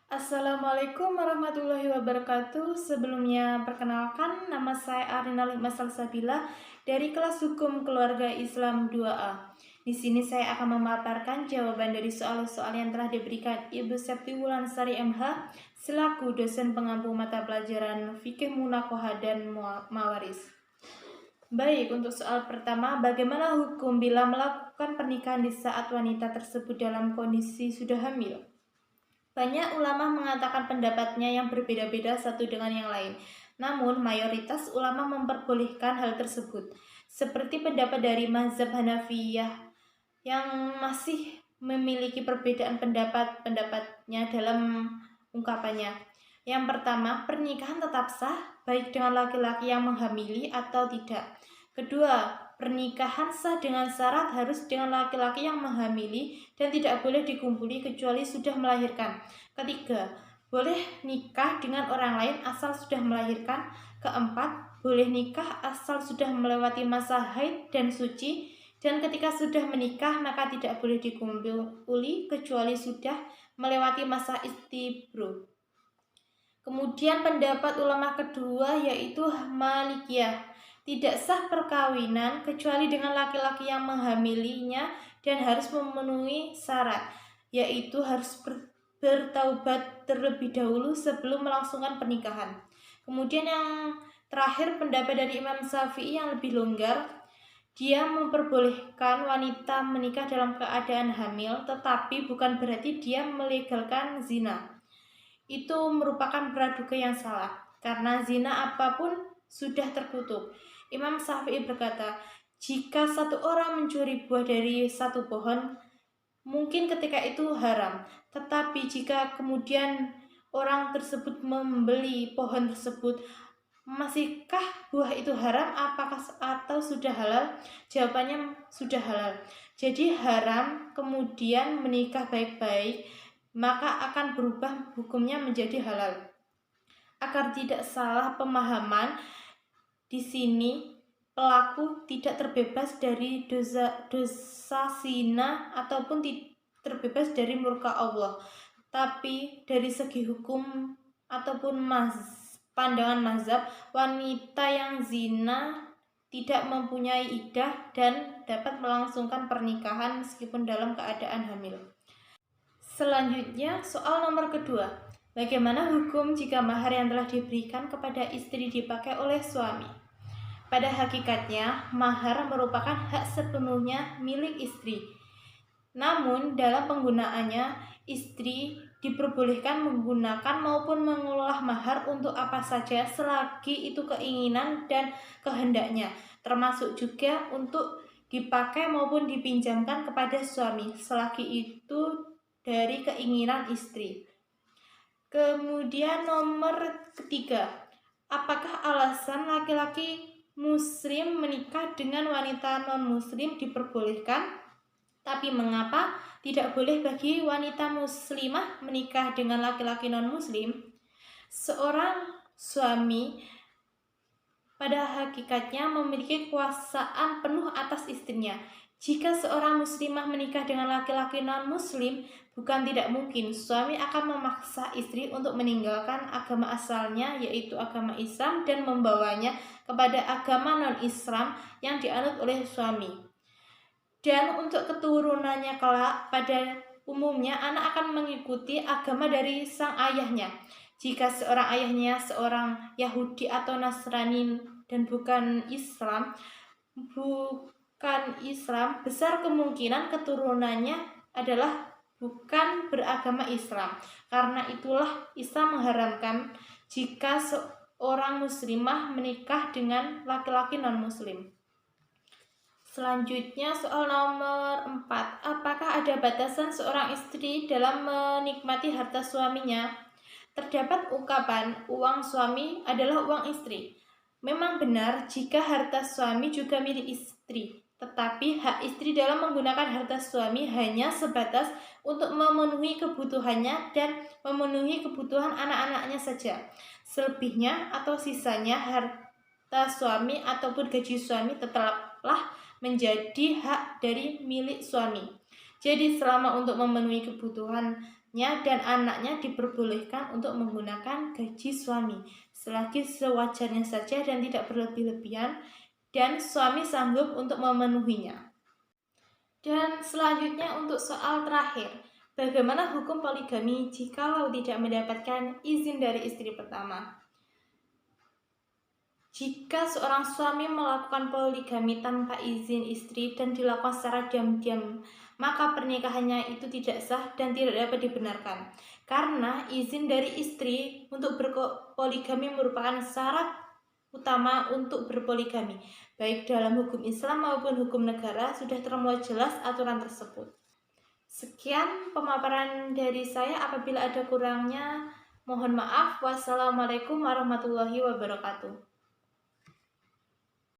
Assalamualaikum warahmatullahi wabarakatuh. Sebelumnya perkenalkan, nama saya Arina Limah Salsabila dari kelas Hukum Keluarga Islam 2A. Di sini saya akan memaparkan jawaban dari soal-soal yang telah diberikan Ibu Septi Wulansari MH selaku dosen pengampu mata pelajaran Fikih Munakohah dan Mawaris. Baik, untuk soal pertama, bagaimana hukum bila melakukan pernikahan di saat wanita tersebut dalam kondisi sudah hamil? Banyak ulama mengatakan pendapatnya yang berbeda-beda satu dengan yang lain. Namun, mayoritas ulama memperbolehkan hal tersebut. Seperti pendapat dari mazhab Hanafiyah yang masih memiliki perbedaan pendapatnya dalam ungkapannya. Yang pertama, pernikahan tetap sah baik dengan laki-laki yang menghamili atau tidak. Kedua, pernikahan sah dengan syarat harus dengan laki-laki yang menghamili dan tidak boleh dikumpuli kecuali sudah melahirkan. Ketiga, boleh nikah dengan orang lain asal sudah melahirkan. Keempat, boleh nikah asal sudah melewati masa haid dan suci. Dan ketika sudah menikah maka tidak boleh dikumpuli kecuali sudah melewati masa istibro. Kemudian pendapat ulama kedua yaitu Malikiyah. Tidak sah perkawinan kecuali dengan laki-laki yang menghamilinya dan harus memenuhi syarat, yaitu harus bertaubat terlebih dahulu sebelum melangsungkan pernikahan. Kemudian yang terakhir pendapat dari Imam Syafi'i yang lebih longgar. Dia memperbolehkan wanita menikah dalam keadaan hamil, tetapi bukan berarti dia melegalkan zina. Itu merupakan praduga yang salah, karena zina apapun sudah terkutuk. Imam Syafi'i berkata, jika satu orang mencuri buah dari satu pohon, mungkin ketika itu haram. Tetapi jika kemudian orang tersebut membeli pohon tersebut, masihkah buah itu haram apakah atau sudah halal? Jawabannya sudah halal. Jadi haram kemudian menikah baik-baik, maka akan berubah hukumnya menjadi halal. Agar tidak salah pemahaman, di sini pelaku tidak terbebas dari dosa zina ataupun terbebas dari murka Allah. Tapi dari segi hukum ataupun pandangan mazhab, wanita yang zina tidak mempunyai iddah dan dapat melangsungkan pernikahan meskipun dalam keadaan hamil. Selanjutnya, soal nomor kedua. Bagaimana hukum jika mahar yang telah diberikan kepada istri dipakai oleh suami? Pada hakikatnya, mahar merupakan hak sepenuhnya milik istri. Namun, dalam penggunaannya, istri diperbolehkan menggunakan maupun mengolah mahar untuk apa saja selagi itu keinginan dan kehendaknya, termasuk juga untuk dipakai maupun dipinjamkan kepada suami selagi itu dari keinginan istri. Kemudian nomor ketiga, apakah alasan laki-laki muslim menikah dengan wanita non-muslim diperbolehkan? Tapi mengapa tidak boleh bagi wanita muslimah menikah dengan laki-laki non-muslim? Seorang suami pada hakikatnya memiliki kekuasaan penuh atas istrinya. Jika seorang muslimah menikah dengan laki-laki non-muslim, bukan tidak mungkin suami akan memaksa istri untuk meninggalkan agama asalnya, yaitu agama Islam, dan membawanya kepada agama non-Islam yang dianut oleh suami. Dan untuk keturunannya kelak, pada umumnya anak akan mengikuti agama dari sang ayahnya. Jika seorang ayahnya seorang Yahudi atau Nasrani dan bukan Islam, besar kemungkinan keturunannya adalah bukan beragama Islam. Karena itulah Islam mengharamkan jika seorang muslimah menikah dengan laki-laki non-muslim. Selanjutnya soal nomor 4. Apakah ada batasan seorang istri dalam menikmati harta suaminya? Terdapat ungkapan uang suami adalah uang istri. Memang benar jika harta suami juga milik istri, tetapi hak istri dalam menggunakan harta suami hanya sebatas untuk memenuhi kebutuhannya dan memenuhi kebutuhan anak-anaknya saja. Selebihnya atau sisanya harta suami ataupun gaji suami tetaplah menjadi hak dari milik suami. Jadi selama untuk memenuhi kebutuhannya dan anaknya diperbolehkan untuk menggunakan gaji suami selagi sewajarnya saja dan tidak berlebih-lebihan dan suami sanggup untuk memenuhinya. Dan selanjutnya untuk soal terakhir, bagaimana hukum poligami jikalau tidak mendapatkan izin dari istri pertama? Jika seorang suami melakukan poligami tanpa izin istri dan dilakukan secara diam-diam, maka pernikahannya itu tidak sah dan tidak dapat dibenarkan. Karena izin dari istri untuk berpoligami merupakan syarat utama untuk berpoligami. Baik dalam hukum Islam maupun hukum negara sudah termuat jelas aturan tersebut. Sekian pemaparan dari saya, apabila ada kurangnya mohon maaf. Wassalamualaikum warahmatullahi wabarakatuh.